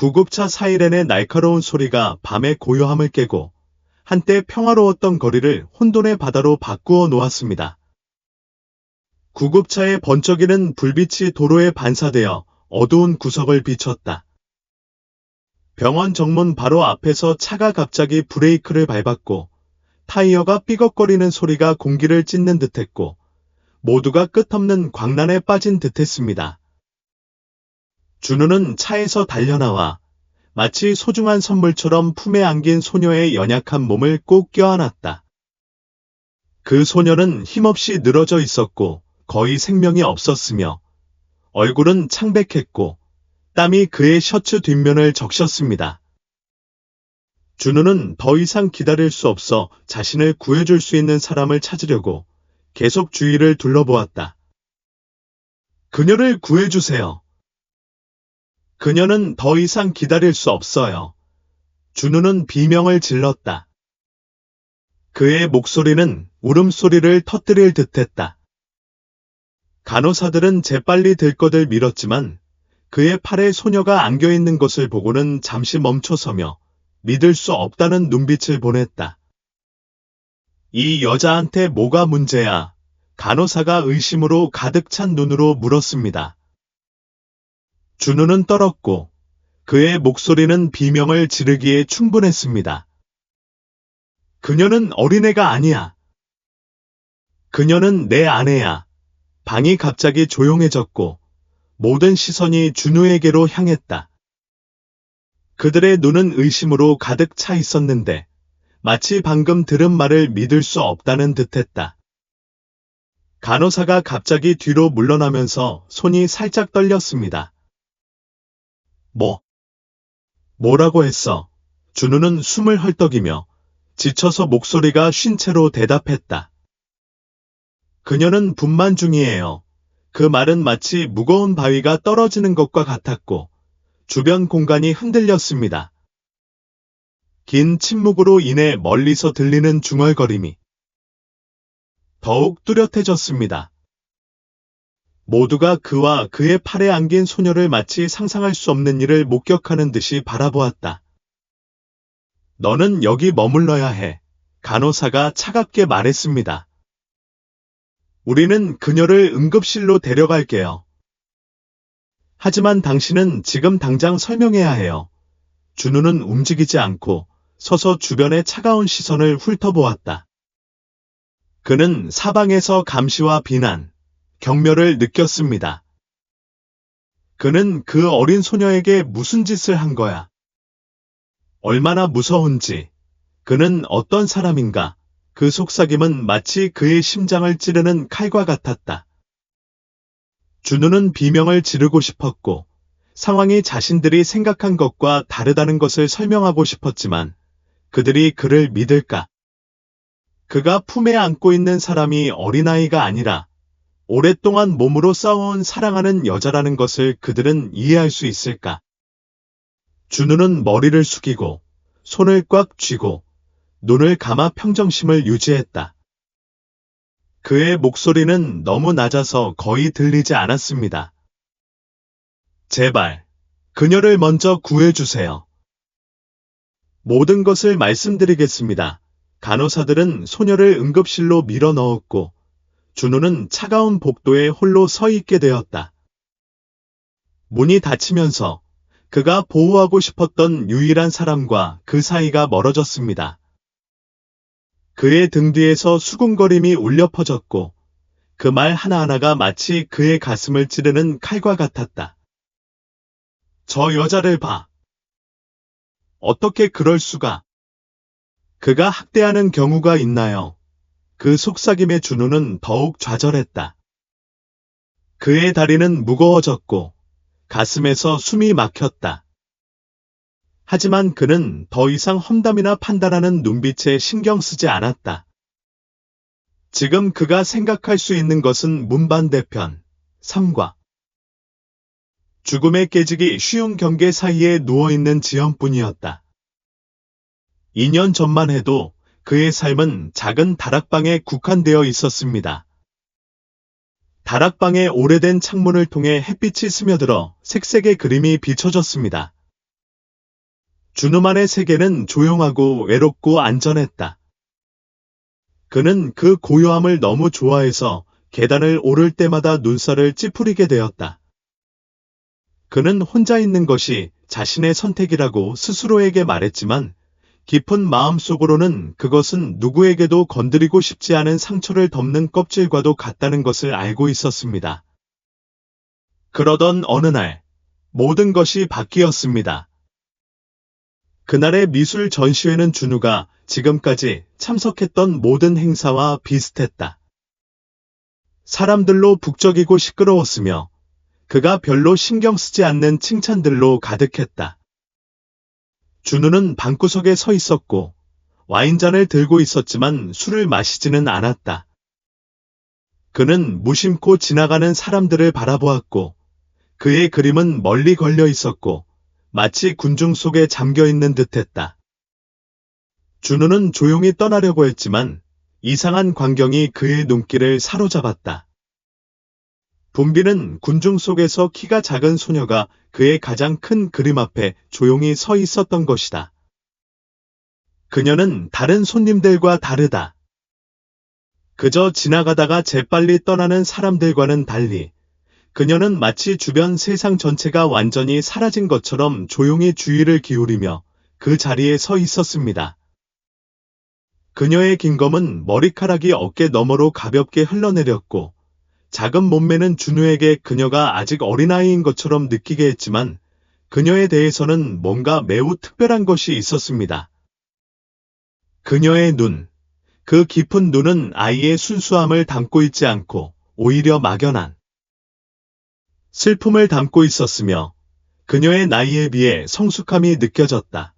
구급차 사이렌의 날카로운 소리가 밤의 고요함을 깨고 한때 평화로웠던 거리를 혼돈의 바다로 바꾸어 놓았습니다. 구급차의 번쩍이는 불빛이 도로에 반사되어 어두운 구석을 비췄다. 병원 정문 바로 앞에서 차가 갑자기 브레이크를 밟았고 타이어가 삐걱거리는 소리가 공기를 찢는 듯했고 모두가 끝없는 광란에 빠진 듯했습니다. 준우는 차에서 달려나와 마치 소중한 선물처럼 품에 안긴 소녀의 연약한 몸을 꼭 껴안았다. 그 소녀는 힘없이 늘어져 있었고 거의 생명이 없었으며 얼굴은 창백했고 땀이 그의 셔츠 뒷면을 적셨습니다. 준우는 더 이상 기다릴 수 없어 자신을 구해줄 수 있는 사람을 찾으려고 계속 주위를 둘러보았다. 그녀를 구해주세요. 그녀는 더 이상 기다릴 수 없어요. 준우는 비명을 질렀다. 그의 목소리는 울음소리를 터뜨릴 듯했다. 간호사들은 재빨리 들것을 밀었지만 그의 팔에 소녀가 안겨있는 것을 보고는 잠시 멈춰서며 믿을 수 없다는 눈빛을 보냈다. 이 여자한테 뭐가 문제야? 간호사가 의심으로 가득 찬 눈으로 물었습니다. 준우는 떨었고 그의 목소리는 비명을 지르기에 충분했습니다. 그녀는 어린애가 아니야. 그녀는 내 아내야. 방이 갑자기 조용해졌고 모든 시선이 준우에게로 향했다. 그들의 눈은 의심으로 가득 차 있었는데 마치 방금 들은 말을 믿을 수 없다는 듯했다. 간호사가 갑자기 뒤로 물러나면서 손이 살짝 떨렸습니다. 뭐라고 했어? 준우는 숨을 헐떡이며 지쳐서 목소리가 쉰 채로 대답했다. 그녀는 분만 중이에요. 그 말은 마치 무거운 바위가 떨어지는 것과 같았고 주변 공간이 흔들렸습니다. 긴 침묵으로 인해 멀리서 들리는 중얼거림이 더욱 뚜렷해졌습니다. 모두가 그와 그의 팔에 안긴 소녀를 마치 상상할 수 없는 일을 목격하는 듯이 바라보았다. 너는 여기 머물러야 해. 간호사가 차갑게 말했습니다. 우리는 그녀를 응급실로 데려갈게요. 하지만 당신은 지금 당장 설명해야 해요. 준우는 움직이지 않고 서서 주변의 차가운 시선을 훑어보았다. 그는 사방에서 감시와 비난, 경멸을 느꼈습니다. 그는 그 어린 소녀에게 무슨 짓을 한 거야? 얼마나 무서운지, 그는 어떤 사람인가? 그 속삭임은 마치 그의 심장을 찌르는 칼과 같았다. 준우는 비명을 지르고 싶었고 상황이 자신들이 생각한 것과 다르다는 것을 설명하고 싶었지만 그들이 그를 믿을까? 그가 품에 안고 있는 사람이 어린아이가 아니라 오랫동안 몸으로 싸워온 사랑하는 여자라는 것을 그들은 이해할 수 있을까? 준우는 머리를 숙이고 손을 꽉 쥐고 눈을 감아 평정심을 유지했다. 그의 목소리는 너무 낮아서 거의 들리지 않았습니다. 제발, 그녀를 먼저 구해주세요. 모든 것을 말씀드리겠습니다. 간호사들은 소녀를 응급실로 밀어 넣었고 준우는 차가운 복도에 홀로 서 있게 되었다. 문이 닫히면서 그가 보호하고 싶었던 유일한 사람과 그 사이가 멀어졌습니다. 그의 등 뒤에서 수군거림이 울려 퍼졌고 그 말 하나하나가 마치 그의 가슴을 찌르는 칼과 같았다. 저 여자를 봐. 어떻게 그럴 수가? 그가 학대하는 경우가 있나요? 그 속삭임에 준우는 더욱 좌절했다. 그의 다리는 무거워졌고 가슴에서 숨이 막혔다. 하지만 그는 더 이상 험담이나 판단하는 눈빛에 신경 쓰지 않았다. 지금 그가 생각할 수 있는 것은 문반대편, 삶과 죽음에 깨지기 쉬운 경계 사이에 누워있는 지연뿐이었다. 2년 전만 해도 그의 삶은 작은 다락방에 국한되어 있었습니다. 다락방의 오래된 창문을 통해 햇빛이 스며들어 색색의 그림이 비춰졌습니다. 준우만의 세계는 조용하고 외롭고 안전했다. 그는 그 고요함을 너무 좋아해서 계단을 오를 때마다 눈살을 찌푸리게 되었다. 그는 혼자 있는 것이 자신의 선택이라고 스스로에게 말했지만 깊은 마음속으로는 그것은 누구에게도 건드리고 싶지 않은 상처를 덮는 껍질과도 같다는 것을 알고 있었습니다. 그러던 어느 날 모든 것이 바뀌었습니다. 그날의 미술 전시회는 준우가 지금까지 참석했던 모든 행사와 비슷했다. 사람들로 북적이고 시끄러웠으며 그가 별로 신경 쓰지 않는 칭찬들로 가득했다. 준우는 방구석에 서 있었고 와인잔을 들고 있었지만 술을 마시지는 않았다. 그는 무심코 지나가는 사람들을 바라보았고 그의 그림은 멀리 걸려 있었고 마치 군중 속에 잠겨 있는 듯했다. 준우는 조용히 떠나려고 했지만 이상한 광경이 그의 눈길을 사로잡았다. 붐비는 군중 속에서 키가 작은 소녀가 그의 가장 큰 그림 앞에 조용히 서 있었던 것이다. 그녀는 다른 손님들과 다르다. 그저 지나가다가 재빨리 떠나는 사람들과는 달리 그녀는 마치 주변 세상 전체가 완전히 사라진 것처럼 조용히 주의를 기울이며 그 자리에 서 있었습니다. 그녀의 긴 검은 머리카락이 어깨 너머로 가볍게 흘러내렸고 작은 몸매는 준우에게 그녀가 아직 어린아이인 것처럼 느끼게 했지만 그녀에 대해서는 뭔가 매우 특별한 것이 있었습니다. 그녀의 눈, 그 깊은 눈은 아이의 순수함을 담고 있지 않고 오히려 막연한 슬픔을 담고 있었으며 그녀의 나이에 비해 성숙함이 느껴졌다.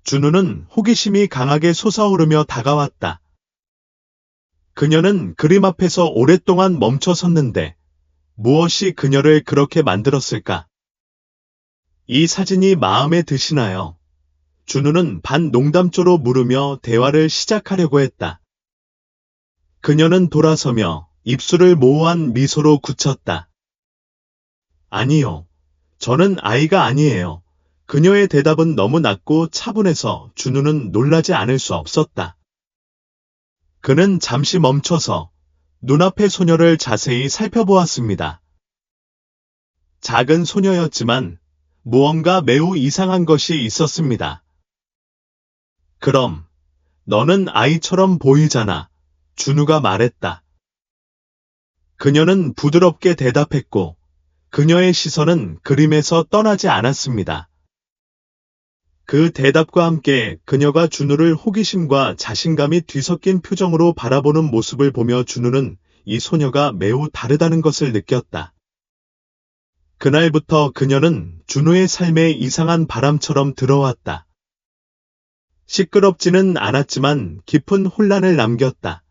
준우는 호기심이 강하게 솟아오르며 다가왔다. 그녀는 그림 앞에서 오랫동안 멈춰 섰는데 무엇이 그녀를 그렇게 만들었을까? 이 사진이 마음에 드시나요? 준우는 반 농담조로 물으며 대화를 시작하려고 했다. 그녀는 돌아서며 입술을 모호한 미소로 굳혔다. 아니요. 저는 아이가 아니에요. 그녀의 대답은 너무 낮고 차분해서 준우는 놀라지 않을 수 없었다. 그는 잠시 멈춰서 눈앞의 소녀를 자세히 살펴보았습니다. 작은 소녀였지만 무언가 매우 이상한 것이 있었습니다. 그럼 너는 아이처럼 보이잖아. 준우가 말했다. 그녀는 부드럽게 대답했고 그녀의 시선은 그림에서 떠나지 않았습니다. 그 대답과 함께 그녀가 준우를 호기심과 자신감이 뒤섞인 표정으로 바라보는 모습을 보며 준우는 이 소녀가 매우 다르다는 것을 느꼈다. 그날부터 그녀는 준우의 삶에 이상한 바람처럼 들어왔다. 시끄럽지는 않았지만 깊은 혼란을 남겼다.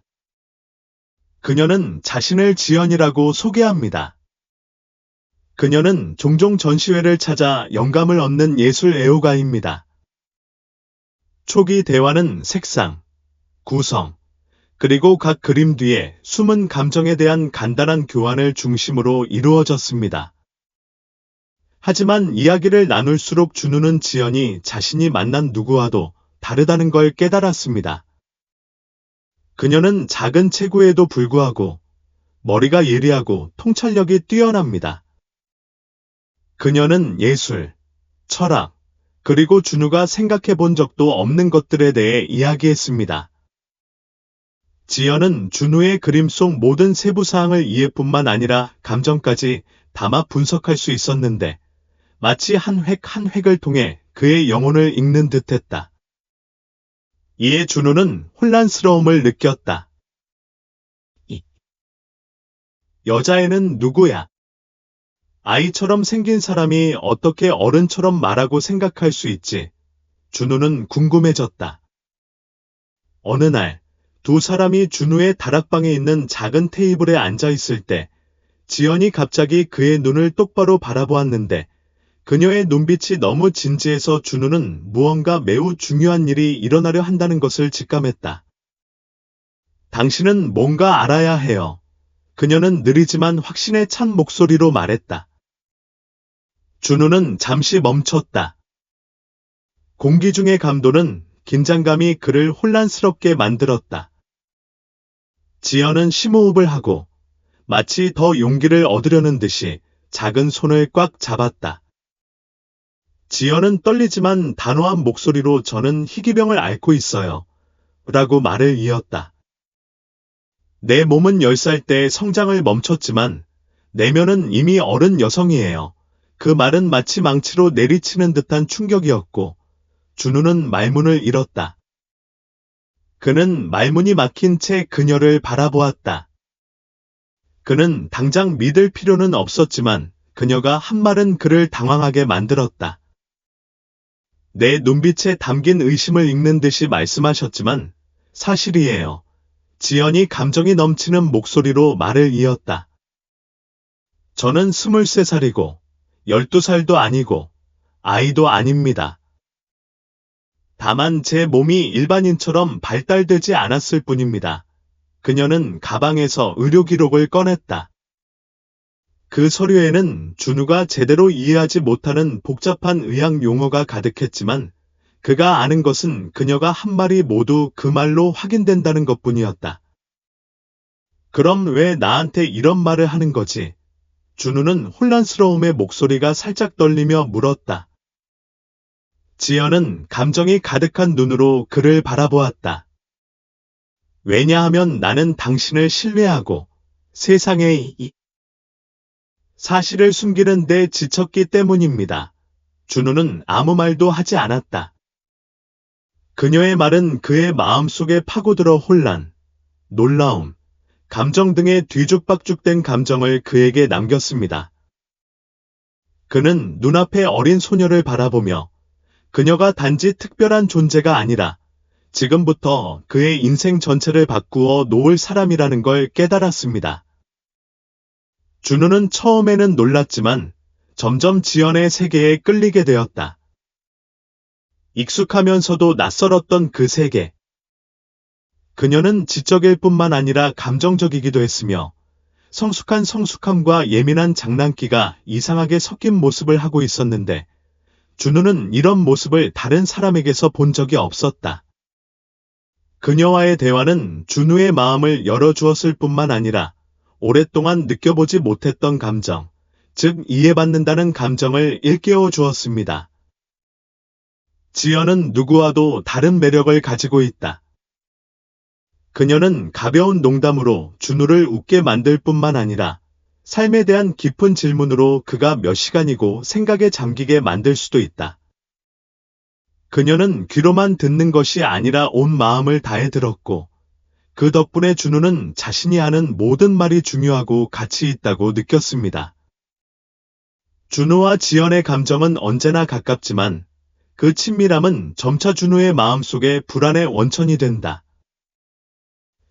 그녀는 자신을 지연이라고 소개합니다. 그녀는 종종 전시회를 찾아 영감을 얻는 예술 애호가입니다. 초기 대화는 색상, 구성, 그리고 각 그림 뒤에 숨은 감정에 대한 간단한 교환을 중심으로 이루어졌습니다. 하지만 이야기를 나눌수록 준우는 지연이 자신이 만난 누구와도 다르다는 걸 깨달았습니다. 그녀는 작은 체구에도 불구하고 머리가 예리하고 통찰력이 뛰어납니다. 그녀는 예술, 철학, 그리고 준우가 생각해 본 적도 없는 것들에 대해 이야기했습니다. 지연은 준우의 그림 속 모든 세부사항을 이해뿐만 아니라 감정까지 담아 분석할 수 있었는데 마치 한 획 한 획을 통해 그의 영혼을 읽는 듯했다. 이에 준우는 혼란스러움을 느꼈다. 이 여자애는 누구야? 아이처럼 생긴 사람이 어떻게 어른처럼 말하고 생각할 수 있지? 준우는 궁금해졌다. 어느 날, 두 사람이 준우의 다락방에 있는 작은 테이블에 앉아 있을 때, 지연이 갑자기 그의 눈을 똑바로 바라보았는데, 그녀의 눈빛이 너무 진지해서 준우는 무언가 매우 중요한 일이 일어나려 한다는 것을 직감했다. 당신은 뭔가 알아야 해요. 그녀는 느리지만 확신에 찬 목소리로 말했다. 준우는 잠시 멈췄다. 공기 중의 감도는 긴장감이 그를 혼란스럽게 만들었다. 지연은 심호흡을 하고 마치 더 용기를 얻으려는 듯이 작은 손을 꽉 잡았다. 지연은 떨리지만 단호한 목소리로 저는 희귀병을 앓고 있어요. 라고 말을 이었다. 내 몸은 10살 때 성장을 멈췄지만 내면은 이미 어른 여성이에요. 그 말은 마치 망치로 내리치는 듯한 충격이었고 준우는 말문을 잃었다. 그는 말문이 막힌 채 그녀를 바라보았다. 그는 당장 믿을 필요는 없었지만 그녀가 한 말은 그를 당황하게 만들었다. 내 눈빛에 담긴 의심을 읽는 듯이 말씀하셨지만 사실이에요. 지연이 감정이 넘치는 목소리로 말을 이었다. 저는 23살이고 12살도 아니고 아이도 아닙니다. 다만 제 몸이 일반인처럼 발달되지 않았을 뿐입니다. 그녀는 가방에서 의료 기록을 꺼냈다. 그 서류에는 준우가 제대로 이해하지 못하는 복잡한 의학 용어가 가득했지만 그가 아는 것은 그녀가 한 말이 모두 그 말로 확인된다는 것뿐이었다. 그럼 왜 나한테 이런 말을 하는 거지? 준우는 혼란스러움에 목소리가 살짝 떨리며 물었다. 지연은 감정이 가득한 눈으로 그를 바라보았다. 왜냐하면 나는 당신을 신뢰하고 세상에 이 사실을 숨기는 데 지쳤기 때문입니다. 준우는 아무 말도 하지 않았다. 그녀의 말은 그의 마음속에 파고들어 혼란, 놀라움, 감정 등의 뒤죽박죽된 감정을 그에게 남겼습니다. 그는 눈앞의 어린 소녀를 바라보며 그녀가 단지 특별한 존재가 아니라 지금부터 그의 인생 전체를 바꾸어 놓을 사람이라는 걸 깨달았습니다. 준우는 처음에는 놀랐지만 점점 지연의 세계에 끌리게 되었다. 익숙하면서도 낯설었던 그 세계. 그녀는 지적일 뿐만 아니라 감정적이기도 했으며 성숙한 성숙함과 예민한 장난기가 이상하게 섞인 모습을 하고 있었는데 준우는 이런 모습을 다른 사람에게서 본 적이 없었다. 그녀와의 대화는 준우의 마음을 열어주었을 뿐만 아니라 오랫동안 느껴보지 못했던 감정, 즉 이해받는다는 감정을 일깨워 주었습니다. 지연은 누구와도 다른 매력을 가지고 있다. 그녀는 가벼운 농담으로 준우를 웃게 만들 뿐만 아니라 삶에 대한 깊은 질문으로 그가 몇 시간이고 생각에 잠기게 만들 수도 있다. 그녀는 귀로만 듣는 것이 아니라 온 마음을 다해 들었고 그 덕분에 준우는 자신이 하는 모든 말이 중요하고 가치 있다고 느꼈습니다. 준우와 지연의 감정은 언제나 가깝지만 그 친밀함은 점차 준우의 마음속에 불안의 원천이 된다.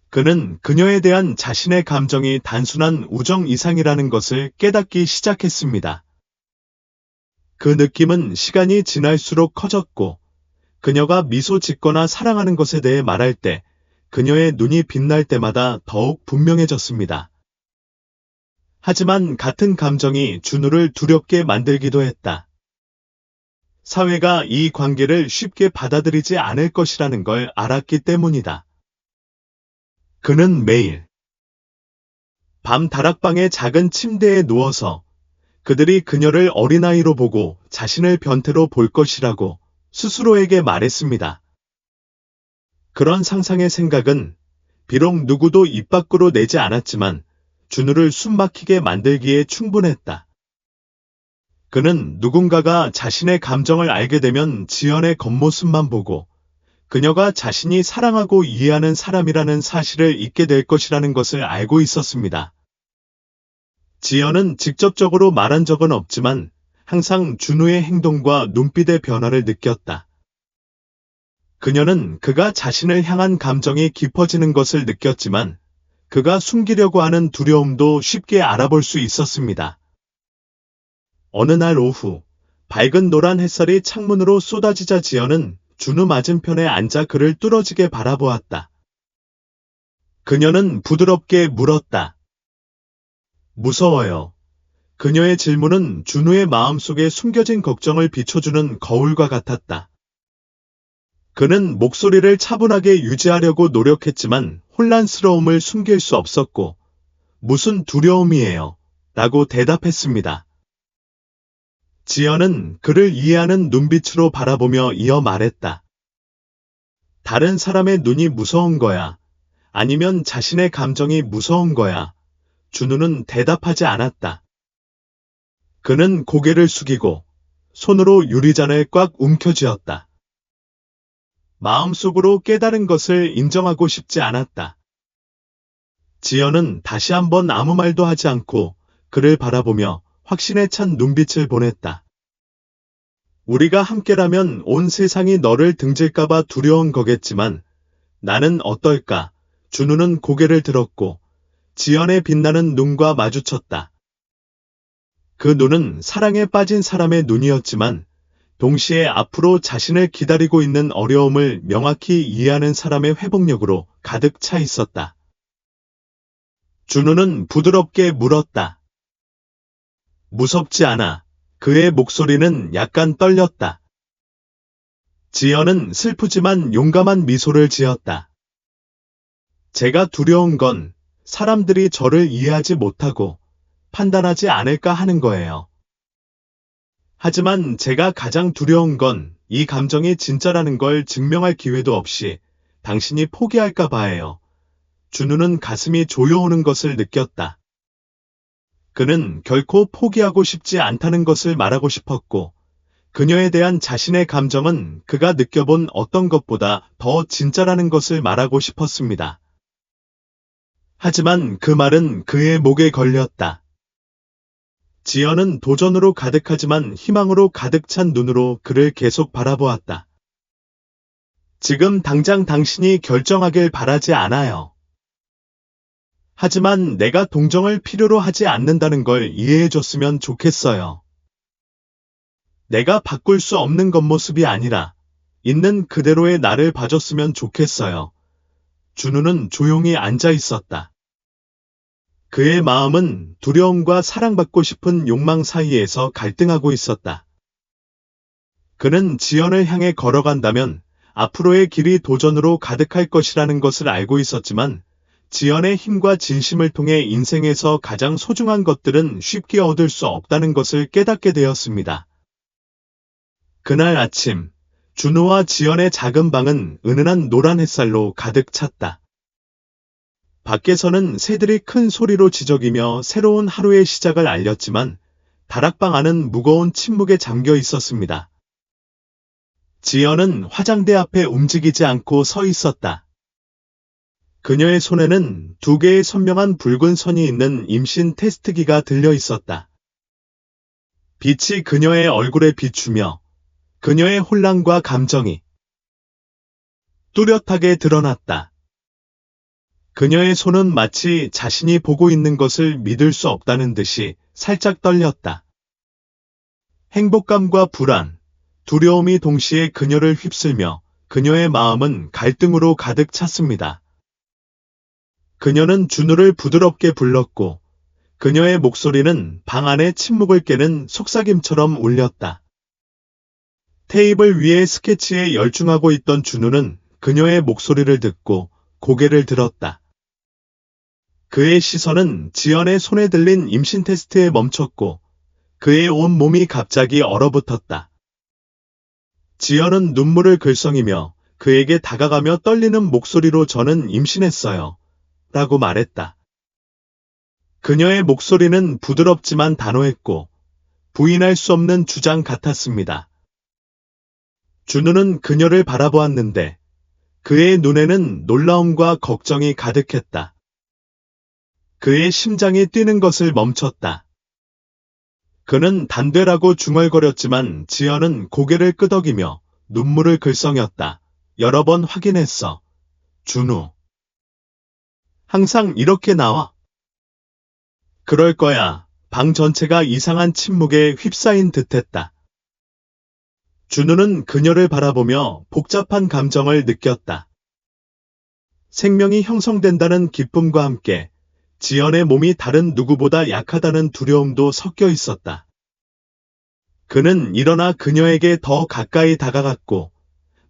그는 그녀에 대한 자신의 감정이 단순한 우정 이상이라는 것을 깨닫기 시작했습니다. 그 느낌은 시간이 지날수록 커졌고 그녀가 미소 짓거나 사랑하는 것에 대해 말할 때 그녀의 눈이 빛날 때마다 더욱 분명해졌습니다. 하지만 같은 감정이 준우를 두렵게 만들기도 했다. 사회가 이 관계를 쉽게 받아들이지 않을 것이라는 걸 알았기 때문이다. 그는 매일 밤 다락방의 작은 침대에 누워서 그들이 그녀를 어린아이로 보고 자신을 변태로 볼 것이라고 스스로에게 말했습니다. 그런 상상의 생각은 비록 누구도 입 밖으로 내지 않았지만 준우를 숨막히게 만들기에 충분했다. 그는 누군가가 자신의 감정을 알게 되면 지연의 겉모습만 보고 그녀가 자신이 사랑하고 이해하는 사람이라는 사실을 잊게 될 것이라는 것을 알고 있었습니다. 지연은 직접적으로 말한 적은 없지만 항상 준우의 행동과 눈빛의 변화를 느꼈다. 그녀는 그가 자신을 향한 감정이 깊어지는 것을 느꼈지만 그가 숨기려고 하는 두려움도 쉽게 알아볼 수 있었습니다. 어느 날 오후, 밝은 노란 햇살이 창문으로 쏟아지자 지연은 준우 맞은편에 앉아 그를 뚫어지게 바라보았다. 그녀는 부드럽게 물었다. 무서워요. 그녀의 질문은 준우의 마음속에 숨겨진 걱정을 비춰주는 거울과 같았다. 그는 목소리를 차분하게 유지하려고 노력했지만 혼란스러움을 숨길 수 없었고, 무슨 두려움이에요? 라고 대답했습니다. 지연은 그를 이해하는 눈빛으로 바라보며 이어 말했다. 다른 사람의 눈이 무서운 거야? 아니면 자신의 감정이 무서운 거야? 준우는 대답하지 않았다. 그는 고개를 숙이고 손으로 유리잔을 꽉 움켜쥐었다. 마음속으로 깨달은 것을 인정하고 싶지 않았다. 지연은 다시 한번 아무 말도 하지 않고 그를 바라보며 확신에 찬 눈빛을 보냈다. 우리가 함께라면 온 세상이 너를 등질까봐 두려운 거겠지만 나는 어떨까? 준우는 고개를 들었고 지연의 빛나는 눈과 마주쳤다. 그 눈은 사랑에 빠진 사람의 눈이었지만 동시에 앞으로 자신을 기다리고 있는 어려움을 명확히 이해하는 사람의 회복력으로 가득 차 있었다. 준우는 부드럽게 물었다. 무섭지 않아. 그의 목소리는 약간 떨렸다. 지연은 슬프지만 용감한 미소를 지었다. 제가 두려운 건 사람들이 저를 이해하지 못하고 판단하지 않을까 하는 거예요. 하지만 제가 가장 두려운 건 이 감정이 진짜라는 걸 증명할 기회도 없이 당신이 포기할까 봐예요. 준우는 가슴이 조여오는 것을 느꼈다. 그는 결코 포기하고 싶지 않다는 것을 말하고 싶었고, 그녀에 대한 자신의 감정은 그가 느껴본 어떤 것보다 더 진짜라는 것을 말하고 싶었습니다. 하지만 그 말은 그의 목에 걸렸다. 지연은 도전으로 가득하지만 희망으로 가득 찬 눈으로 그를 계속 바라보았다. 지금 당장 당신이 결정하길 바라지 않아요. 하지만 내가 동정을 필요로 하지 않는다는 걸 이해해줬으면 좋겠어요. 내가 바꿀 수 없는 겉모습이 아니라 있는 그대로의 나를 봐줬으면 좋겠어요. 준우는 조용히 앉아 있었다. 그의 마음은 두려움과 사랑받고 싶은 욕망 사이에서 갈등하고 있었다. 그는 지연을 향해 걸어간다면 앞으로의 길이 도전으로 가득할 것이라는 것을 알고 있었지만 지연의 힘과 진심을 통해 인생에서 가장 소중한 것들은 쉽게 얻을 수 없다는 것을 깨닫게 되었습니다. 그날 아침, 준우와 지연의 작은 방은 은은한 노란 햇살로 가득 찼다. 밖에서는 새들이 큰 소리로 지저귀며 새로운 하루의 시작을 알렸지만 다락방 안은 무거운 침묵에 잠겨 있었습니다. 지연은 화장대 앞에 움직이지 않고 서 있었다. 그녀의 손에는 2개의 선명한 붉은 선이 있는 임신 테스트기가 들려 있었다. 빛이 그녀의 얼굴에 비추며 그녀의 혼란과 감정이 뚜렷하게 드러났다. 그녀의 손은 마치 자신이 보고 있는 것을 믿을 수 없다는 듯이 살짝 떨렸다. 행복감과 불안, 두려움이 동시에 그녀를 휩쓸며 그녀의 마음은 갈등으로 가득 찼습니다. 그녀는 준우를 부드럽게 불렀고 그녀의 목소리는 방 안의 침묵을 깨는 속삭임처럼 울렸다. 테이블 위의 스케치에 열중하고 있던 준우는 그녀의 목소리를 듣고 고개를 들었다. 그의 시선은 지연의 손에 들린 임신 테스트에 멈췄고 그의 온 몸이 갑자기 얼어붙었다. 지연은 눈물을 글썽이며 그에게 다가가며 떨리는 목소리로 저는 임신했어요. 라고 말했다. 그녀의 목소리는 부드럽지만 단호했고 부인할 수 없는 주장 같았습니다. 준우는 그녀를 바라보았는데 그의 눈에는 놀라움과 걱정이 가득했다. 그의 심장이 뛰는 것을 멈췄다. 그는 단되라고 중얼거렸지만 지연은 고개를 끄덕이며 눈물을 글썽였다. 여러 번 확인했어. 준우. 항상 이렇게 나와. 그럴 거야. 방 전체가 이상한 침묵에 휩싸인 듯했다. 준우는 그녀를 바라보며 복잡한 감정을 느꼈다. 생명이 형성된다는 기쁨과 함께 지연의 몸이 다른 누구보다 약하다는 두려움도 섞여 있었다. 그는 일어나 그녀에게 더 가까이 다가갔고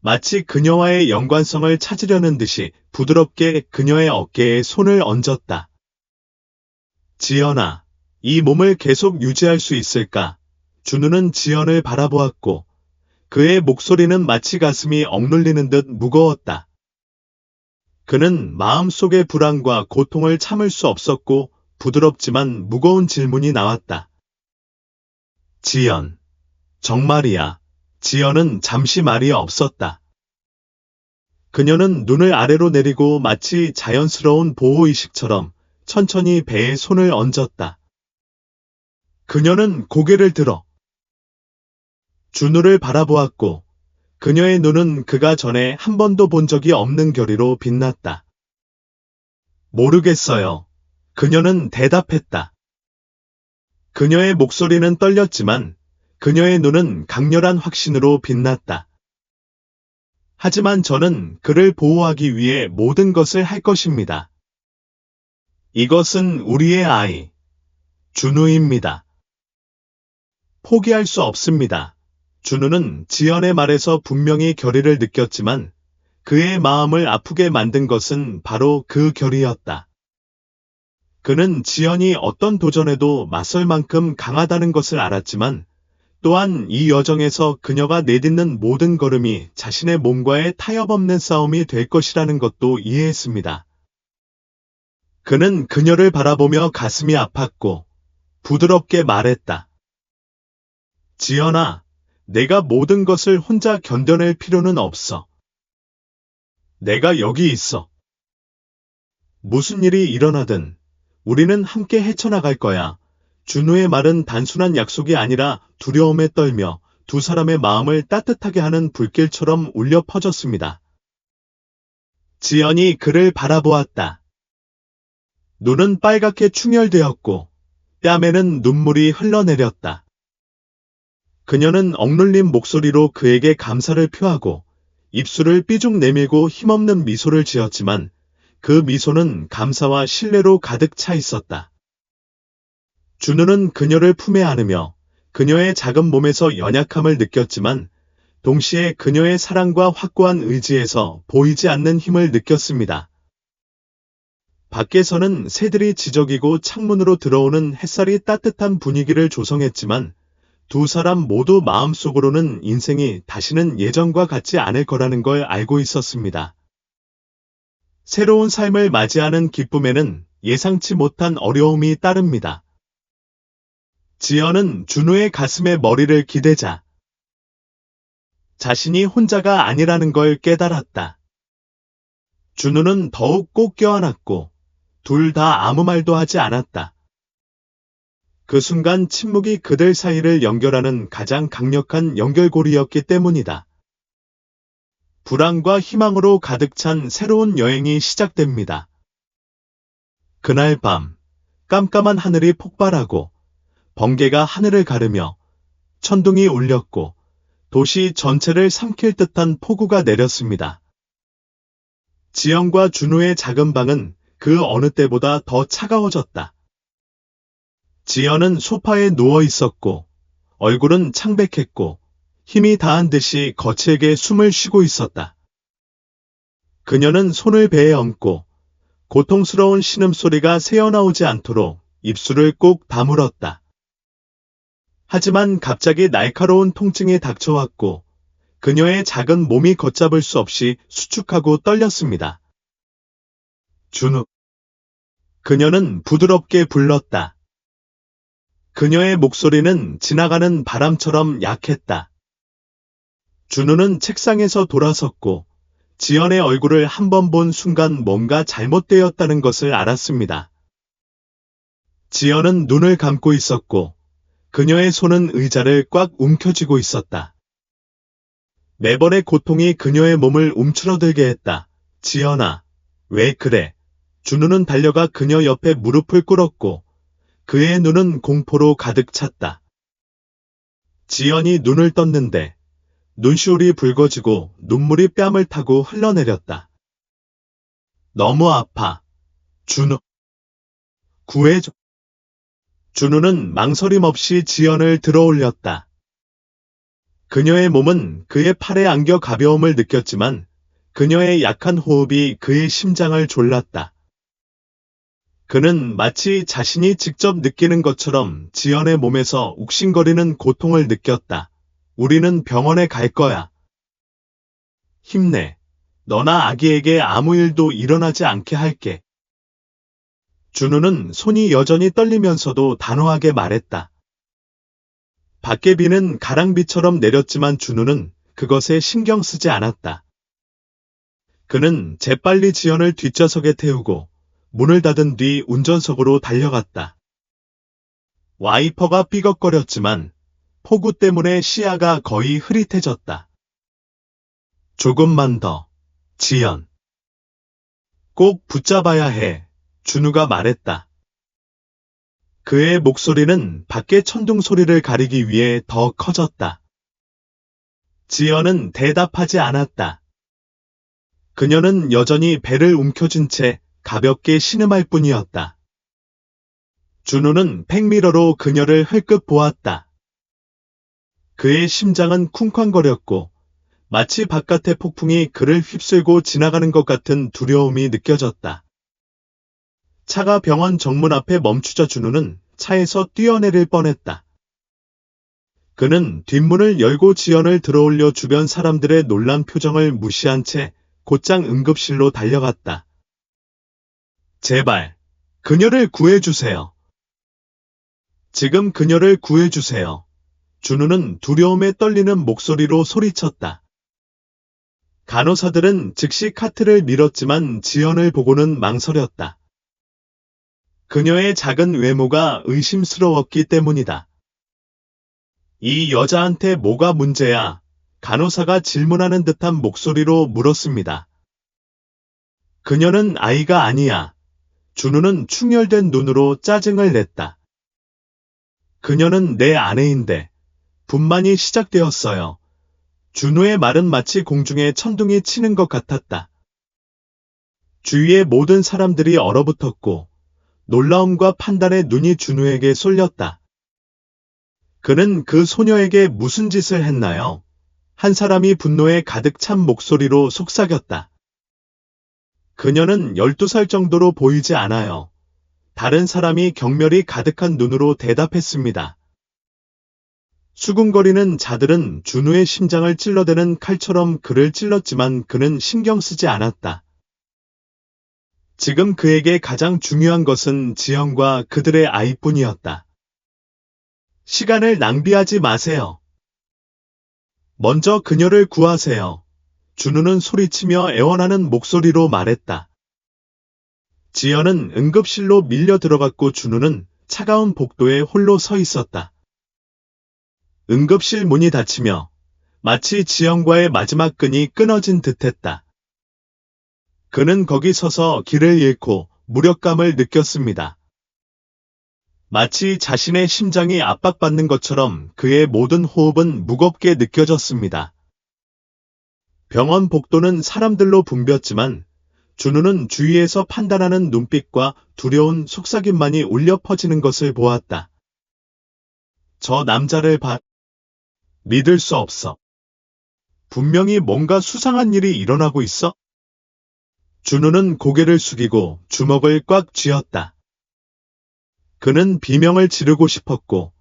마치 그녀와의 연관성을 찾으려는 듯이 부드럽게 그녀의 어깨에 손을 얹었다. 지연아, 이 몸을 계속 유지할 수 있을까? 준우는 지연을 바라보았고 그의 목소리는 마치 가슴이 억눌리는 듯 무거웠다. 그는 마음속의 불안과 고통을 참을 수 없었고 부드럽지만 무거운 질문이 나왔다. 지연, 정말이야. 지연은 잠시 말이 없었다. 그녀는 눈을 아래로 내리고 마치 자연스러운 보호의식처럼 천천히 배에 손을 얹었다. 그녀는 고개를 들어 준우를 바라보았고 그녀의 눈은 그가 전에 한 번도 본 적이 없는 결의로 빛났다. 모르겠어요. 그녀는 대답했다. 그녀의 목소리는 떨렸지만 그녀의 눈은 강렬한 확신으로 빛났다. 하지만 저는 그를 보호하기 위해 모든 것을 할 것입니다. 이것은 우리의 아이, 준우입니다. 포기할 수 없습니다. 준우는 지연의 말에서 분명히 결의를 느꼈지만 그의 마음을 아프게 만든 것은 바로 그 결의였다. 그는 지연이 어떤 도전에도 맞설 만큼 강하다는 것을 알았지만 또한 이 여정에서 그녀가 내딛는 모든 걸음이 자신의 몸과의 타협 없는 싸움이 될 것이라는 것도 이해했습니다. 그는 그녀를 바라보며 가슴이 아팠고 부드럽게 말했다. 지연아, 내가 모든 것을 혼자 견뎌낼 필요는 없어. 내가 여기 있어. 무슨 일이 일어나든 우리는 함께 헤쳐나갈 거야. 준우의 말은 단순한 약속이 아니라 두려움에 떨며 두 사람의 마음을 따뜻하게 하는 불길처럼 울려 퍼졌습니다. 지연이 그를 바라보았다. 눈은 빨갛게 충혈되었고 뺨에는 눈물이 흘러내렸다. 그녀는 억눌린 목소리로 그에게 감사를 표하고 입술을 삐죽 내밀고 힘없는 미소를 지었지만 그 미소는 감사와 신뢰로 가득 차 있었다. 준우는 그녀를 품에 안으며 그녀의 작은 몸에서 연약함을 느꼈지만 동시에 그녀의 사랑과 확고한 의지에서 보이지 않는 힘을 느꼈습니다. 밖에서는 새들이 지저귀고 창문으로 들어오는 햇살이 따뜻한 분위기를 조성했지만 두 사람 모두 마음속으로는 인생이 다시는 예전과 같지 않을 거라는 걸 알고 있었습니다. 새로운 삶을 맞이하는 기쁨에는 예상치 못한 어려움이 따릅니다. 지연은 준우의 가슴에 머리를 기대자 자신이 혼자가 아니라는 걸 깨달았다. 준우는 더욱 꼭 껴안았고 둘 다 아무 말도 하지 않았다. 그 순간 침묵이 그들 사이를 연결하는 가장 강력한 연결고리였기 때문이다. 불안과 희망으로 가득 찬 새로운 여행이 시작됩니다. 그날 밤, 깜깜한 하늘이 폭발하고 번개가 하늘을 가르며 천둥이 울렸고 도시 전체를 삼킬 듯한 폭우가 내렸습니다. 지연과 준우의 작은 방은 그 어느 때보다 더 차가워졌다. 지연은 소파에 누워 있었고 얼굴은 창백했고 힘이 다한 듯이 거칠게 숨을 쉬고 있었다. 그녀는 손을 배에 얹고 고통스러운 신음소리가 새어나오지 않도록 입술을 꼭 다물었다. 하지만 갑자기 날카로운 통증이 닥쳐왔고 그녀의 작은 몸이 걷잡을 수 없이 수축하고 떨렸습니다. 준우. 그녀는 부드럽게 불렀다. 그녀의 목소리는 지나가는 바람처럼 약했다. 준우는 책상에서 돌아섰고 지연의 얼굴을 한 번 본 순간 뭔가 잘못되었다는 것을 알았습니다. 지연은 눈을 감고 있었고 그녀의 손은 의자를 꽉 움켜쥐고 있었다. 매번의 고통이 그녀의 몸을 움츠러들게 했다. 지연아, 왜 그래? 준우는 달려가 그녀 옆에 무릎을 꿇었고 그의 눈은 공포로 가득 찼다. 지연이 눈을 떴는데 눈시울이 붉어지고 눈물이 뺨을 타고 흘러내렸다. 너무 아파. 준우. 구해줘. 준우는 망설임 없이 지연을 들어올렸다. 그녀의 몸은 그의 팔에 안겨 가벼움을 느꼈지만 그녀의 약한 호흡이 그의 심장을 졸랐다. 그는 마치 자신이 직접 느끼는 것처럼 지연의 몸에서 욱신거리는 고통을 느꼈다. 우리는 병원에 갈 거야. 힘내. 너나 아기에게 아무 일도 일어나지 않게 할게. 준우는 손이 여전히 떨리면서도 단호하게 말했다. 밖의 비는 가랑비처럼 내렸지만 준우는 그것에 신경 쓰지 않았다. 그는 재빨리 지연을 뒷좌석에 태우고 문을 닫은 뒤 운전석으로 달려갔다. 와이퍼가 삐걱거렸지만 폭우 때문에 시야가 거의 흐릿해졌다. 조금만 더, 지연. 꼭 붙잡아야 해, 준우가 말했다. 그의 목소리는 밖의 천둥 소리를 가리기 위해 더 커졌다. 지연은 대답하지 않았다. 그녀는 여전히 배를 움켜쥔 채 가볍게 신음할 뿐이었다. 준우는 백미러로 그녀를 흘끗 보았다. 그의 심장은 쿵쾅거렸고 마치 바깥의 폭풍이 그를 휩쓸고 지나가는 것 같은 두려움이 느껴졌다. 차가 병원 정문 앞에 멈추자 준우는 차에서 뛰어내릴 뻔했다. 그는 뒷문을 열고 지연을 들어올려 주변 사람들의 놀란 표정을 무시한 채 곧장 응급실로 달려갔다. 제발, 그녀를 구해주세요. 지금 그녀를 구해주세요. 준우는 두려움에 떨리는 목소리로 소리쳤다. 간호사들은 즉시 카트를 밀었지만 지연을 보고는 망설였다. 그녀의 작은 외모가 의심스러웠기 때문이다. 이 여자한테 뭐가 문제야? 간호사가 질문하는 듯한 목소리로 물었습니다. 그녀는 아이가 아니야. 준우는 충혈된 눈으로 짜증을 냈다. 그녀는 내 아내인데 분만이 시작되었어요. 준우의 말은 마치 공중에 천둥이 치는 것 같았다. 주위의 모든 사람들이 얼어붙었고 놀라움과 판단의 눈이 준우에게 쏠렸다. 그는 그 소녀에게 무슨 짓을 했나요? 한 사람이 분노에 가득 찬 목소리로 속삭였다. 그녀는 12살 정도로 보이지 않아요. 다른 사람이 경멸이 가득한 눈으로 대답했습니다. 수군거리는 자들은 준우의 심장을 찔러대는 칼처럼 그를 찔렀지만 그는 신경 쓰지 않았다. 지금 그에게 가장 중요한 것은 지연과 그들의 아이뿐이었다. 시간을 낭비하지 마세요. 먼저 그녀를 구하세요. 준우는 소리치며 애원하는 목소리로 말했다. 지연은 응급실로 밀려 들어갔고 준우는 차가운 복도에 홀로 서 있었다. 응급실 문이 닫히며 마치 지연과의 마지막 끈이 끊어진 듯했다. 그는 거기 서서 길을 잃고 무력감을 느꼈습니다. 마치 자신의 심장이 압박받는 것처럼 그의 모든 호흡은 무겁게 느껴졌습니다. 병원 복도는 사람들로 붐볐지만 준우는 주위에서 판단하는 눈빛과 두려운 속삭임만이 울려 퍼지는 것을 보았다. 저 남자를 봐. 믿을 수 없어. 분명히 뭔가 수상한 일이 일어나고 있어? 준우는 고개를 숙이고 주먹을 꽉 쥐었다. 그는 비명을 지르고 싶었고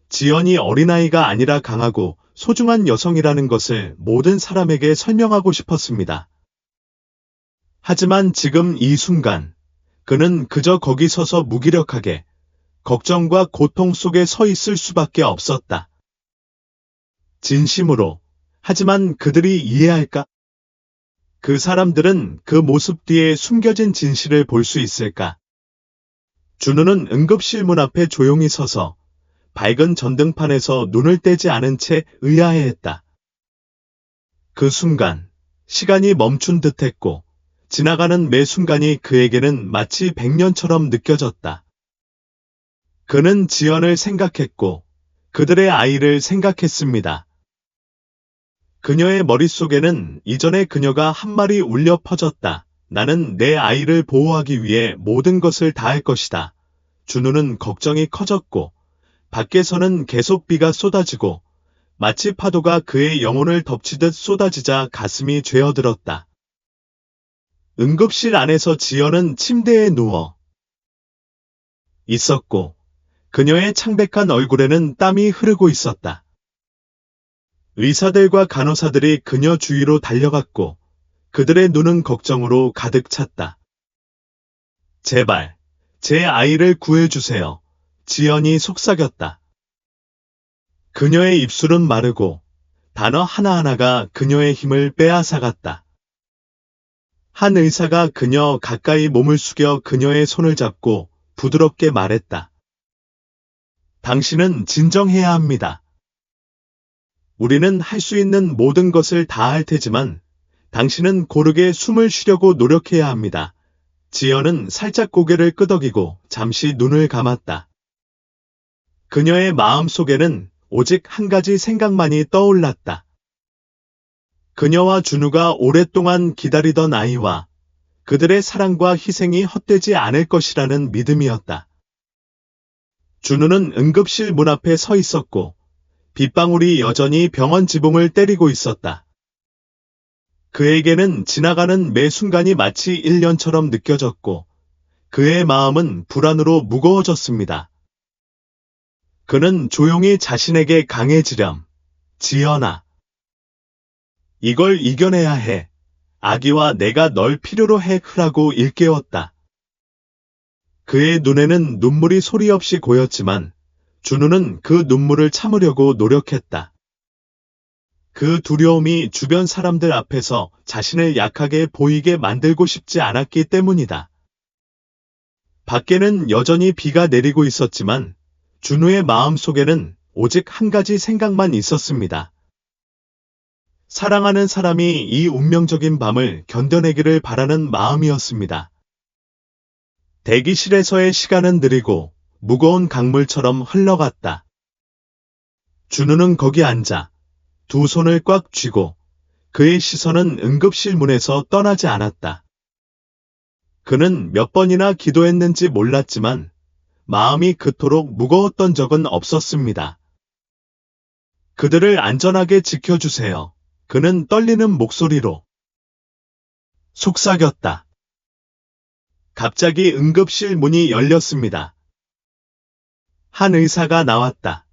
지연이 어린아이가 아니라 강하고 소중한 여성이라는 것을 모든 사람에게 설명하고 싶었습니다. 하지만 지금 이 순간 그는 그저 거기 서서 무기력하게 걱정과 고통 속에 서 있을 수밖에 없었다. 진심으로. 하지만 그들이 이해할까? 그 사람들은 그 모습 뒤에 숨겨진 진실을 볼 수 있을까? 준우는 응급실 문 앞에 조용히 서서 밝은 전등판에서 눈을 떼지 않은 채 의아해했다. 그 순간 시간이 멈춘 듯했고 지나가는 매 순간이 그에게는 마치 100년처럼 느껴졌다. 그는 지연을 생각했고 그들의 아이를 생각했습니다. 그녀의 머릿속에는 이전에 그녀가 한 말이 울려 퍼졌다. 나는 내 아이를 보호하기 위해 모든 것을 다할 것이다. 준우는 걱정이 커졌고 밖에서는 계속 비가 쏟아지고 마치 파도가 그의 영혼을 덮치듯 쏟아지자 가슴이 죄어들었다. 응급실 안에서 지연은 침대에 누워 있었고 그녀의 창백한 얼굴에는 땀이 흐르고 있었다. 의사들과 간호사들이 그녀 주위로 달려갔고 그들의 눈은 걱정으로 가득 찼다. 제발, 제 아이를 구해주세요. 지연이 속삭였다. 그녀의 입술은 마르고 단어 하나하나가 그녀의 힘을 빼앗아갔다. 한 의사가 그녀 가까이 몸을 숙여 그녀의 손을 잡고 부드럽게 말했다. 당신은 진정해야 합니다. 우리는 할 수 있는 모든 것을 다 할 테지만 당신은 고르게 숨을 쉬려고 노력해야 합니다. 지연은 살짝 고개를 끄덕이고 잠시 눈을 감았다. 그녀의 마음 속에는 오직 한 가지 생각만이 떠올랐다. 그녀와 준우가 오랫동안 기다리던 아이와 그들의 사랑과 희생이 헛되지 않을 것이라는 믿음이었다. 준우는 응급실 문 앞에 서 있었고 빗방울이 여전히 병원 지붕을 때리고 있었다. 그에게는 지나가는 매 순간이 마치 1년처럼 느껴졌고 그의 마음은 불안으로 무거워졌습니다. 그는 조용히 자신에게 강해지렴. 지연아. 이걸 이겨내야 해. 아기와 내가 널 필요로 해. 라고 일깨웠다. 그의 눈에는 눈물이 소리 없이 고였지만 준우는 그 눈물을 참으려고 노력했다. 그 두려움이 주변 사람들 앞에서 자신을 약하게 보이게 만들고 싶지 않았기 때문이다. 밖에는 여전히 비가 내리고 있었지만 준우의 마음 속에는 오직 한 가지 생각만 있었습니다. 사랑하는 사람이 이 운명적인 밤을 견뎌내기를 바라는 마음이었습니다. 대기실에서의 시간은 느리고 무거운 강물처럼 흘러갔다. 준우는 거기 앉아 두 손을 꽉 쥐고 그의 시선은 응급실 문에서 떠나지 않았다. 그는 몇 번이나 기도했는지 몰랐지만 마음이 그토록 무거웠던 적은 없었습니다. 그들을 안전하게 지켜주세요. 그는 떨리는 목소리로 속삭였다. 갑자기 응급실 문이 열렸습니다. 한 의사가 나왔다.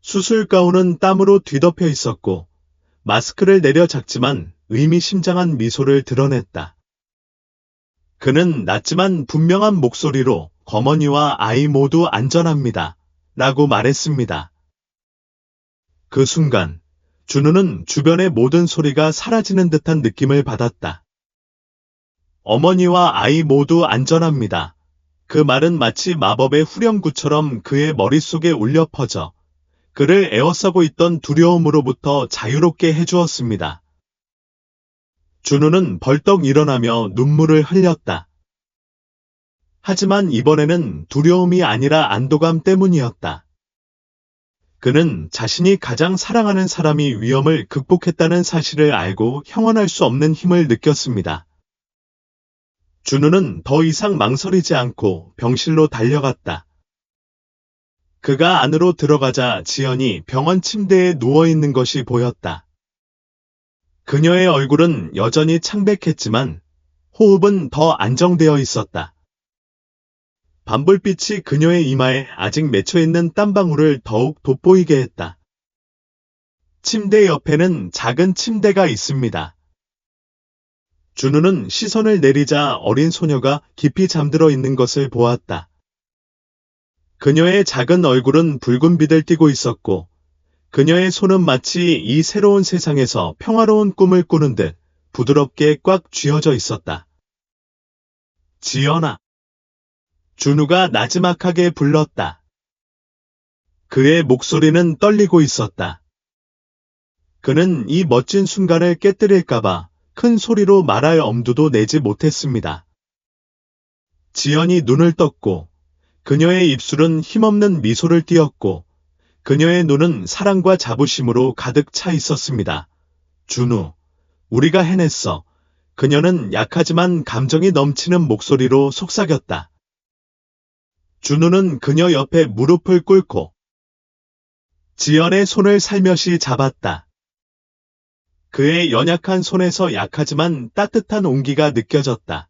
수술 가운은 땀으로 뒤덮여 있었고 마스크를 내려 작지만 의미심장한 미소를 드러냈다. 그는 낮지만 분명한 목소리로 어머니와 아이 모두 안전합니다. 라고 말했습니다. 그 순간 준우는 주변의 모든 소리가 사라지는 듯한 느낌을 받았다. 어머니와 아이 모두 안전합니다. 그 말은 마치 마법의 후렴구처럼 그의 머릿속에 울려 퍼져 그를 에워싸고 있던 두려움으로부터 자유롭게 해주었습니다. 준우는 벌떡 일어나며 눈물을 흘렸다. 하지만 이번에는 두려움이 아니라 안도감 때문이었다. 그는 자신이 가장 사랑하는 사람이 위험을 극복했다는 사실을 알고 형언할 수 없는 힘을 느꼈습니다. 준우는 더 이상 망설이지 않고 병실로 달려갔다. 그가 안으로 들어가자 지연이 병원 침대에 누워있는 것이 보였다. 그녀의 얼굴은 여전히 창백했지만 호흡은 더 안정되어 있었다. 밤불빛이 그녀의 이마에 아직 맺혀있는 땀방울을 더욱 돋보이게 했다. 침대 옆에는 작은 침대가 있습니다. 준우는 시선을 내리자 어린 소녀가 깊이 잠들어 있는 것을 보았다. 그녀의 작은 얼굴은 붉은 빛을 띠고 있었고 그녀의 손은 마치 이 새로운 세상에서 평화로운 꿈을 꾸는 듯 부드럽게 꽉 쥐어져 있었다. 지연아. 준우가 나지막하게 불렀다. 그의 목소리는 떨리고 있었다. 그는 이 멋진 순간을 깨뜨릴까봐 큰 소리로 말할 엄두도 내지 못했습니다. 지연이 눈을 떴고 그녀의 입술은 힘없는 미소를 띄었고 그녀의 눈은 사랑과 자부심으로 가득 차 있었습니다. 준우, 우리가 해냈어. 그녀는 약하지만 감정이 넘치는 목소리로 속삭였다. 준우는 그녀 옆에 무릎을 꿇고 지연의 손을 살며시 잡았다. 그의 연약한 손에서 약하지만 따뜻한 온기가 느껴졌다.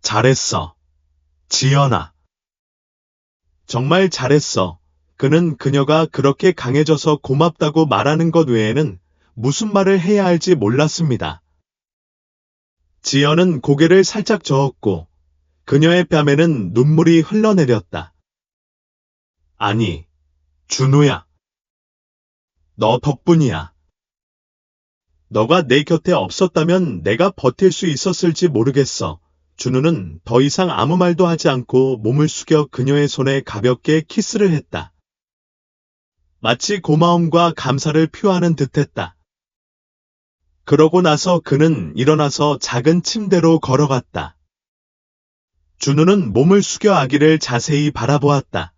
잘했어, 지연아. 정말 잘했어. 그는 그녀가 그렇게 강해져서 고맙다고 말하는 것 외에는 무슨 말을 해야 할지 몰랐습니다. 지연은 고개를 살짝 저었고 그녀의 뺨에는 눈물이 흘러내렸다. 아니, 준우야. 너 덕분이야. 너가 내 곁에 없었다면 내가 버틸 수 있었을지 모르겠어. 준우는 더 이상 아무 말도 하지 않고 몸을 숙여 그녀의 손에 가볍게 키스를 했다. 마치 고마움과 감사를 표하는 듯했다. 그러고 나서 그는 일어나서 작은 침대로 걸어갔다. 준우는 몸을 숙여 아기를 자세히 바라보았다.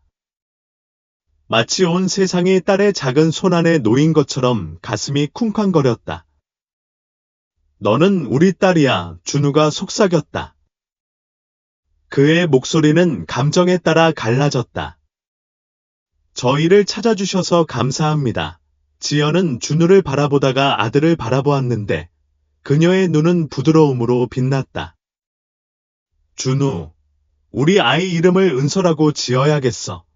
마치 온 세상이 딸의 작은 손 안에 놓인 것처럼 가슴이 쿵쾅거렸다. 너는 우리 딸이야, 준우가 속삭였다. 그의 목소리는 감정에 따라 갈라졌다. 저희를 찾아주셔서 감사합니다. 지연은 준우를 바라보다가 아들을 바라보았는데 그녀의 눈은 부드러움으로 빛났다. 준우, 우리 아이 이름을 은서라고 지어야겠어.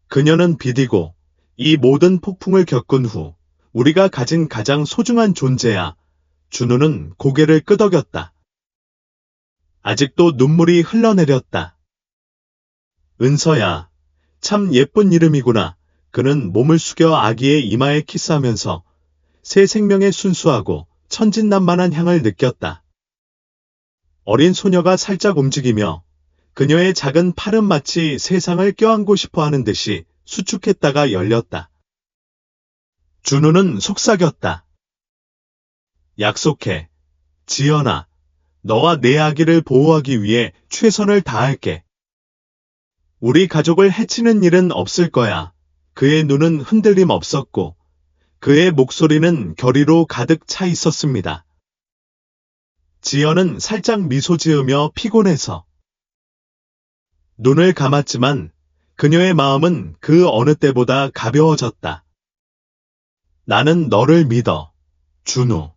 그녀는 비디고 이 모든 폭풍을 겪은 후 우리가 가진 가장 소중한 존재야. 준우는 고개를 끄덕였다. 아직도 눈물이 흘러내렸다. 은서야, 참 예쁜 이름이구나. 그는 몸을 숙여 아기의 이마에 키스하면서 새 생명의 순수하고 천진난만한 향을 느꼈다. 어린 소녀가 살짝 움직이며 그녀의 작은 팔은 마치 세상을 껴안고 싶어 하는 듯이 수축했다가 열렸다. 준우는 속삭였다. 약속해. 지연아, 너와 내 아기를 보호하기 위해 최선을 다할게. 우리 가족을 해치는 일은 없을 거야. 그의 눈은 흔들림 없었고 그의 목소리는 결의로 가득 차 있었습니다. 지연은 살짝 미소 지으며 피곤해서 눈을 감았지만 그녀의 마음은 그 어느 때보다 가벼워졌다. 나는 너를 믿어, 준우.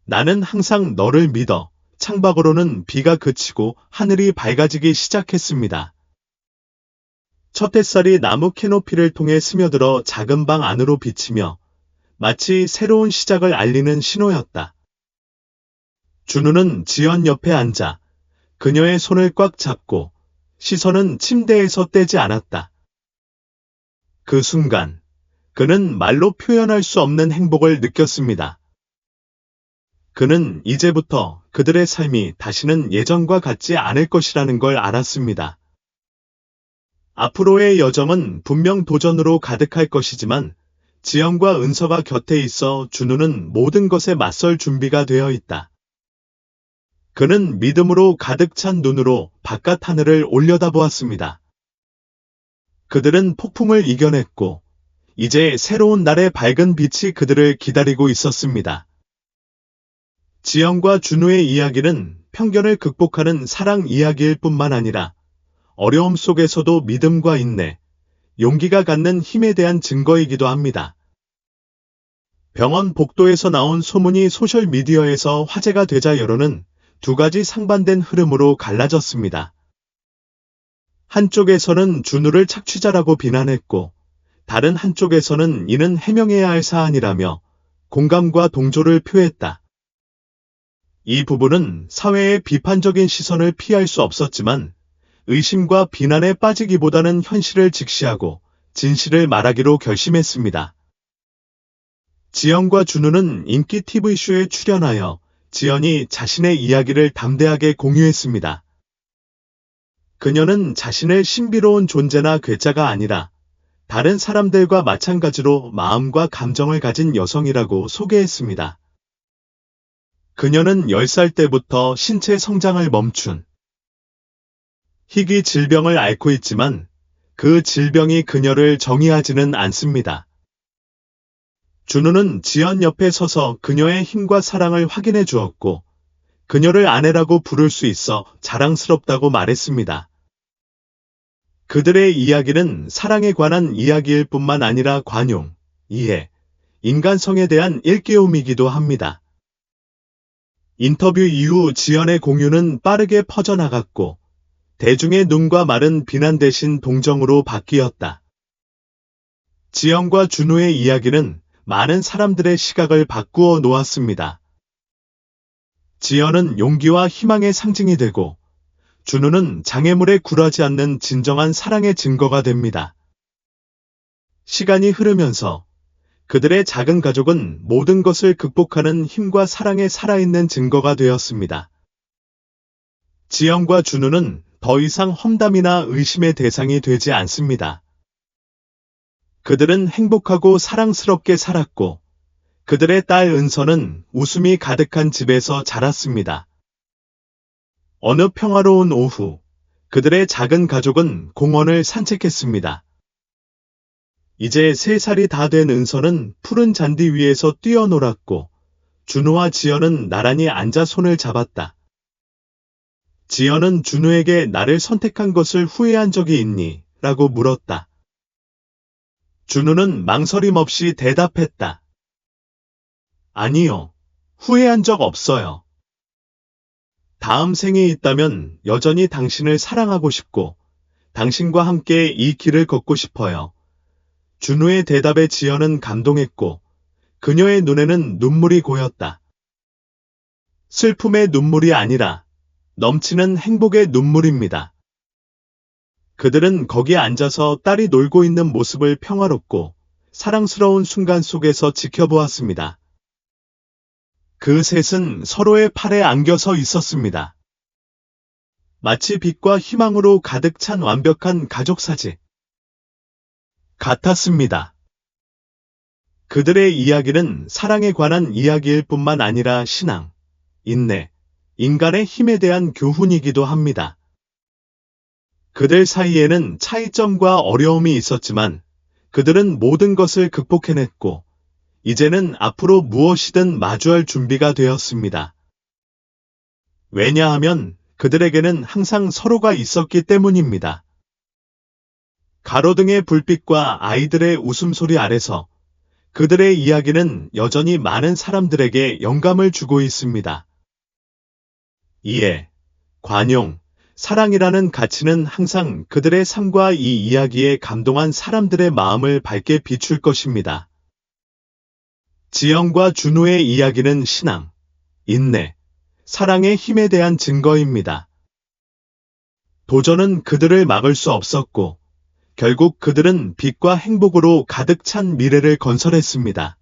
나는 항상 너를 믿어. 창밖으로는 비가 그치고 하늘이 밝아지기 시작했습니다. 첫 햇살이 나무 캐노피를 통해 스며들어 작은 방 안으로 비치며 마치 새로운 시작을 알리는 신호였다. 준우는 지연 옆에 앉아 그녀의 손을 꽉 잡고 시선은 침대에서 떼지 않았다. 그 순간 그는 말로 표현할 수 없는 행복을 느꼈습니다. 그는 이제부터 그들의 삶이 다시는 예전과 같지 않을 것이라는 걸 알았습니다. 앞으로의 여정은 분명 도전으로 가득할 것이지만 지연과 은서가 곁에 있어 준우는 모든 것에 맞설 준비가 되어 있다. 그는 믿음으로 가득 찬 눈으로 바깥 하늘을 올려다보았습니다. 그들은 폭풍을 이겨냈고 이제 새로운 날의 밝은 빛이 그들을 기다리고 있었습니다. 지연과 준우의 이야기는 편견을 극복하는 사랑 이야기일 뿐만 아니라 어려움 속에서도 믿음과 인내, 용기가 갖는 힘에 대한 증거이기도 합니다. 병원 복도에서 나온 소문이 소셜미디어에서 화제가 되자 여론은 두 가지 상반된 흐름으로 갈라졌습니다. 한쪽에서는 준우를 착취자라고 비난했고 다른 한쪽에서는 이는 해명해야 할 사안이라며 공감과 동조를 표했다. 이 부분은 사회의 비판적인 시선을 피할 수 없었지만 의심과 비난에 빠지기보다는 현실을 직시하고 진실을 말하기로 결심했습니다. 지연과 준우는 인기 TV쇼에 출연하여 지연이 자신의 이야기를 담대하게 공유했습니다. 그녀는 자신을 신비로운 존재나 괴짜가 아니라 다른 사람들과 마찬가지로 마음과 감정을 가진 여성이라고 소개했습니다. 그녀는 10살 때부터 신체 성장을 멈춘 희귀 질병을 앓고 있지만 그 질병이 그녀를 정의하지는 않습니다. 준우는 지연 옆에 서서 그녀의 힘과 사랑을 확인해 주었고 그녀를 아내라고 부를 수 있어 자랑스럽다고 말했습니다. 그들의 이야기는 사랑에 관한 이야기일 뿐만 아니라 관용, 이해, 인간성에 대한 일깨움이기도 합니다. 인터뷰 이후 지연의 공유는 빠르게 퍼져나갔고 대중의 눈과 말은 비난 대신 동정으로 바뀌었다. 지연과 준우의 이야기는 많은 사람들의 시각을 바꾸어 놓았습니다. 지연은 용기와 희망의 상징이 되고 준우는 장애물에 굴하지 않는 진정한 사랑의 증거가 됩니다. 시간이 흐르면서 그들의 작은 가족은 모든 것을 극복하는 힘과 사랑에 살아있는 증거가 되었습니다. 지연과 준우는 더 이상 험담이나 의심의 대상이 되지 않습니다. 그들은 행복하고 사랑스럽게 살았고 그들의 딸 은서는 웃음이 가득한 집에서 자랐습니다. 어느 평화로운 오후, 그들의 작은 가족은 공원을 산책했습니다. 이제 3살이 다 된 은서는 푸른 잔디 위에서 뛰어놀았고 준우와 지연은 나란히 앉아 손을 잡았다. 지연은 준우에게 나를 선택한 것을 후회한 적이 있니? 라고 물었다. 준우는 망설임 없이 대답했다. 아니요, 후회한 적 없어요. 다음 생에 있다면 여전히 당신을 사랑하고 싶고 당신과 함께 이 길을 걷고 싶어요. 준우의 대답에 지연은 감동했고 그녀의 눈에는 눈물이 고였다. 슬픔의 눈물이 아니라 넘치는 행복의 눈물입니다. 그들은 거기에 앉아서 딸이 놀고 있는 모습을 평화롭고 사랑스러운 순간 속에서 지켜보았습니다. 그 셋은 서로의 팔에 안겨서 있었습니다. 마치 빛과 희망으로 가득 찬 완벽한 가족사진 같았습니다. 그들의 이야기는 사랑에 관한 이야기일 뿐만 아니라 신앙, 인내, 인간의 힘에 대한 교훈이기도 합니다. 그들 사이에는 차이점과 어려움이 있었지만 그들은 모든 것을 극복해냈고 이제는 앞으로 무엇이든 마주할 준비가 되었습니다. 왜냐하면 그들에게는 항상 서로가 있었기 때문입니다. 가로등의 불빛과 아이들의 웃음소리 아래서 그들의 이야기는 여전히 많은 사람들에게 영감을 주고 있습니다. 이해, 관용, 사랑이라는 가치는 항상 그들의 삶과 이 이야기에 감동한 사람들의 마음을 밝게 비출 것입니다. 지연과 준우의 이야기는 신앙, 인내, 사랑의 힘에 대한 증거입니다. 도전은 그들을 막을 수 없었고 결국 그들은 빛과 행복으로 가득 찬 미래를 건설했습니다.